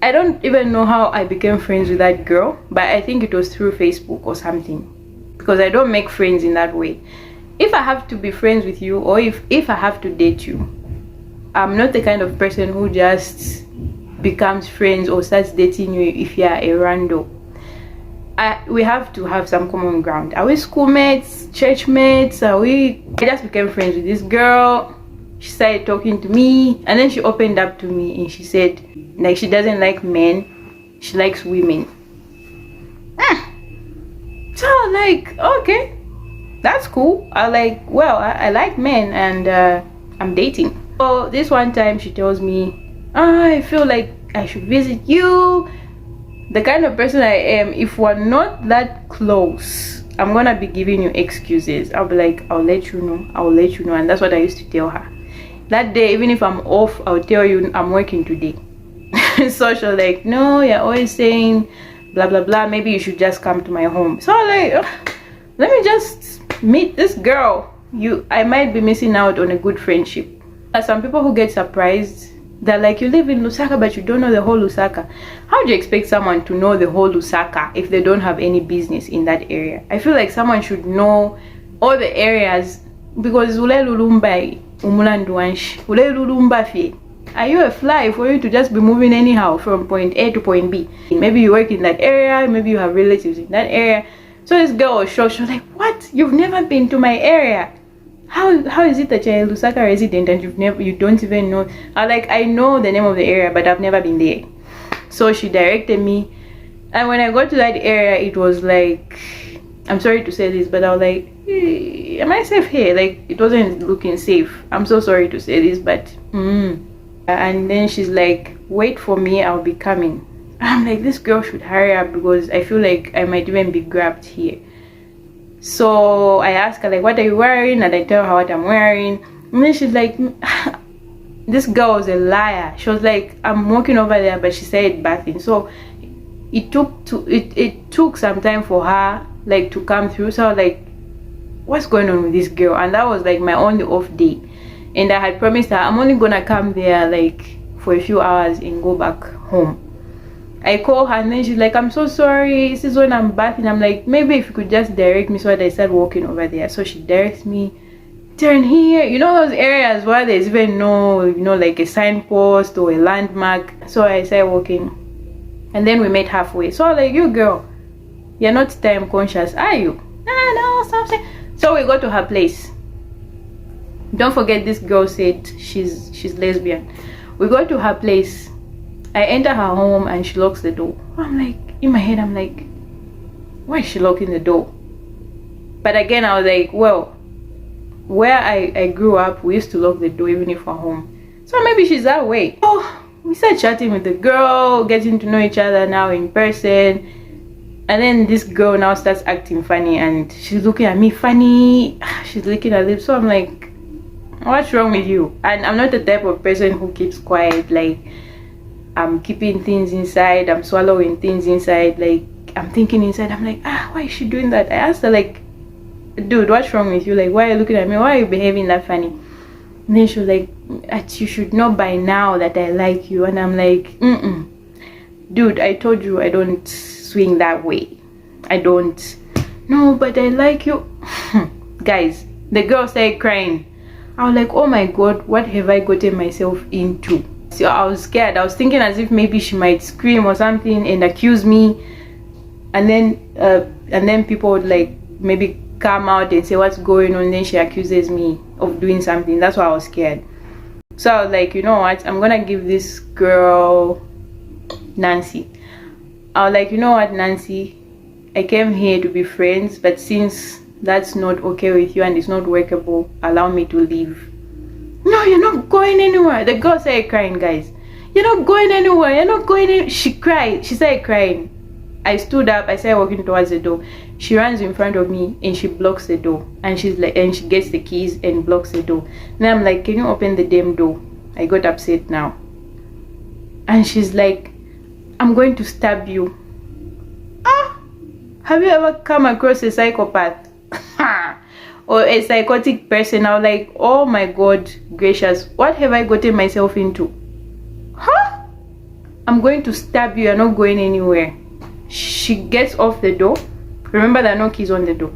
I don't even know how I became friends with that girl, but I think it was through Facebook or something, because I don't make friends in that way. If I have to be friends with you, or if I have to date you, I'm not the kind of person who just becomes friends or starts dating you if you are a rando. We have to have some common ground. Are we schoolmates, church mates? I just became friends with this girl. She started talking to me, and then she opened up to me and she said, like, she doesn't like men, she likes women. So I'm like, okay, that's cool. I like men, and I'm dating. So this one time she tells me, I feel like I should visit you. The kind of person I am, if we're not that close, I'm gonna be giving you excuses. I'll be like, I'll let you know, and that's what I used to tell her. That day, even if I'm off, I'll tell you I'm working today. So she's like, no, you're always saying blah blah blah, maybe you should just come to my home. So I'm like, let me just meet this girl. I might be missing out on a good friendship. There's some people who get surprised. They're like, you live in Lusaka but you don't know the whole Lusaka. How do you expect someone to know the whole Lusaka if they don't have any business in that area? I feel like someone should know all the areas, because are you a fly for you to just be moving anyhow from point A to point B? Maybe you work in that area, maybe you have relatives in that area. So this girl was shocked. She was like, what? You've never been to my area? How is it that you're a Lusaka resident and you don't even know? I like, I know the name of the area, but I've never been there. So she directed me, and when I got to that area, it was like, I'm sorry to say this, but I was like, am I safe here? Like, it wasn't looking safe. I'm so sorry to say this, but and then she's like, wait for me, I'll be coming. I'm like, this girl should hurry up, because I feel like I might even be grabbed here. So I asked her, like, what are you wearing? And I tell her what I'm wearing, and then she's like, this girl was a liar. She was like, I'm walking over there, but she said bathing. So it took some time for her, like, to come through. So I was like, what's going on with this girl? And that was like my only off day, and I had promised her I'm only gonna come there like for a few hours and go back home. I call her, and then she's like, I'm so sorry, this is when I'm bathing. I'm like, maybe if you could just direct me so that I start walking over there. So she directs me, turn here, you know, those areas where there's even no, you know, like a signpost or a landmark. So I started walking, and then we met halfway. So I was like, you girl, you're not time conscious, are you? No, something. So we go to her place. Don't forget, this girl said she's lesbian. We go to her place. I enter her home and she locks the door. I'm like, in my head, I'm like, why is she locking the door? But again, I was like, well, where I grew up, we used to lock the door even if we're home. So maybe she's that way. Oh, we started chatting with the girl, getting to know each other now in person. And then this girl now starts acting funny, and she's looking at me funny. She's licking her lips. So I'm like, what's wrong with you? And I'm not the type of person who keeps quiet. Like, I'm keeping things inside, I'm swallowing things inside, like, I'm thinking inside. I'm like, why is she doing that? I asked her, like, dude, what's wrong with you? Like, why are you looking at me? Why are you behaving that funny? And then she was like, you should know by now that I like you. And I'm like, dude, I told you I don't swing that way. I don't. No, but I like you. Guys, the girl started crying. I was like, oh my god, what have I gotten myself into? So I was scared. I was thinking as if maybe she might scream or something and accuse me, and then people would like maybe come out and say what's going on, and then she accuses me of doing something. That's why I was scared. So I was like, you know what, I'm gonna give this girl Nancy. I was like, you know what, Nancy, I came here to be friends, but since that's not okay with you and it's not workable, allow me to leave. No, you're not going anywhere. The girl started crying, guys. You're not going anywhere. You're not going in. She cried. She started crying. I stood up. I started walking towards the door. She runs in front of me and she blocks the door. And she's like, and she gets the keys and blocks the door. Then I'm like, can you open the damn door? I got upset now. And she's like, I'm going to stab you. Have you ever come across a psychopath? Or a psychotic person? I was like, oh my god gracious, what have I gotten myself into? I'm going to stab you, you're not going anywhere. She gets off the door. Remember, there are no keys on the door.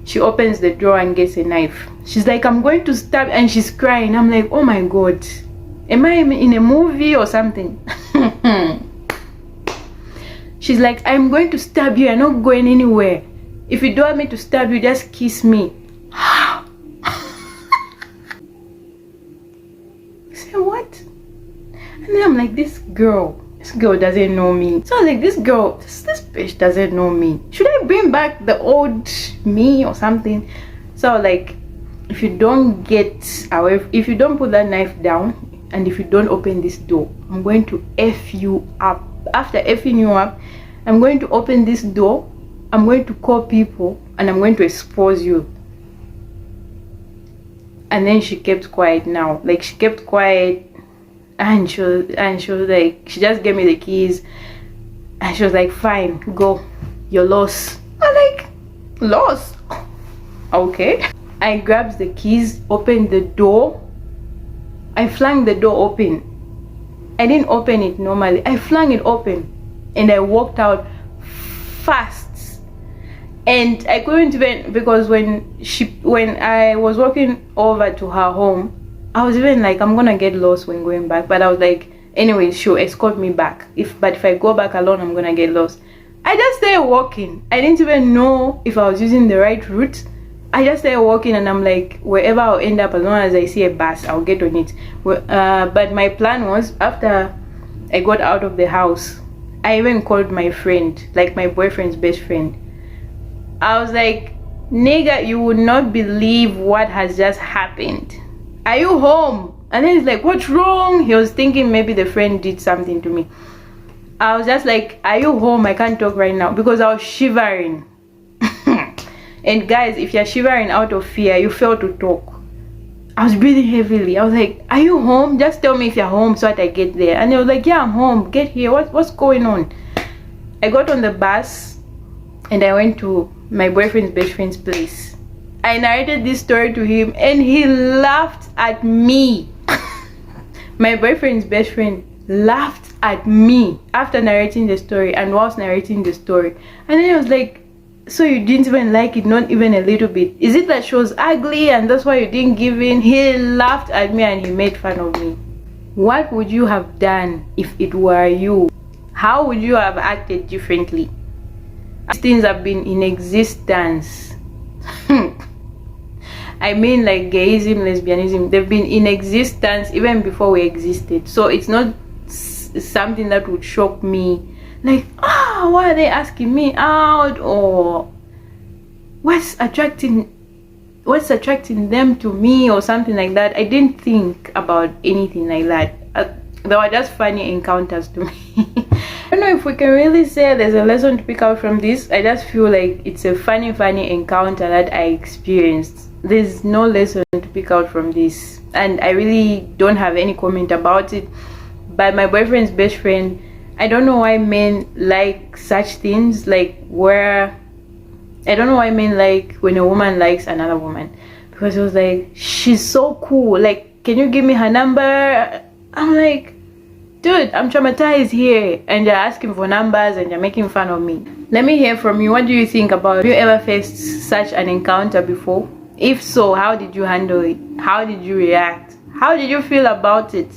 She opens the door and gets a knife. She's like, I'm going to stab, and she's crying. I'm like, oh my god, am I in a movie or something? She's like, I'm going to stab you, you're not going anywhere. If you don't want me to stab you, just kiss me. I said, what? And then I'm like, this girl doesn't know me. So I was like, this bitch doesn't know me. Should I bring back the old me or something? So like, if you don't get away, if you don't put that knife down, and if you don't open this door, I'm going to F you up. After effing you up, I'm going to open this door, I'm going to call people, and I'm going to expose you. And then she kept quiet now. Like, she kept quiet, and she was like, she just gave me the keys, and she was like, fine, go, you're lost. I'm like, lost? Okay. I grabbed the keys, opened the door. I flung the door open. I didn't open it normally. I flung it open, and I walked out fast. And I couldn't even, because when I was walking over to her home, I was even like, I'm gonna get lost when going back. But I was like, anyways, she'll escort me back. But if I go back alone, I'm gonna get lost. I just started walking. I didn't even know if I was using the right route. I just started walking, and I'm like, wherever I'll end up, as long as I see a bus, I'll get on it. But my plan was, after I got out of the house, I even called my friend, like my boyfriend's best friend. I was like, nigga, you would not believe what has just happened. Are you home? And then he's like, what's wrong? He was thinking maybe the friend did something to me. I was just like, are you home? I can't talk right now, because I was shivering. And guys, if you're shivering out of fear, you fail to talk. I was breathing heavily. I was like, are you home? Just tell me if you're home so that I get there. And he was like, yeah, I'm home. Get here. What's going on? I got on the bus, and I went to my boyfriend's best friend's place. I narrated this story to him, and he laughed at me. My boyfriend's best friend laughed at me after narrating the story, and whilst narrating the story. And then I was like, so you didn't even like it, not even a little bit? Is it that she was ugly and that's why you didn't give in? He laughed at me and he made fun of me. What would you have done if it were you? How would you have acted differently? These things have been in existence. I mean, like gayism, lesbianism, they've been in existence even before we existed. So it's not something that would shock me. Like, why are they asking me out? Or what's attracting them to me, or something like that. I didn't think about anything like that. They were just funny encounters to me. I don't know if we can really say there's a lesson to pick out from this. I just feel like it's a funny encounter that I experienced. There's no lesson to pick out from this, and I really don't have any comment about it. But my boyfriend's best friend, I don't know why men like such things, like where, I don't know why men like when a woman likes another woman, because it was like, she's so cool, like, can you give me her number? I'm like, dude, I'm traumatized here, and you're asking for numbers and you're making fun of me. Let me hear from you. What do you think about it? Have you ever faced such an encounter before? If so, how did you handle it? How did you react? How did you feel about it?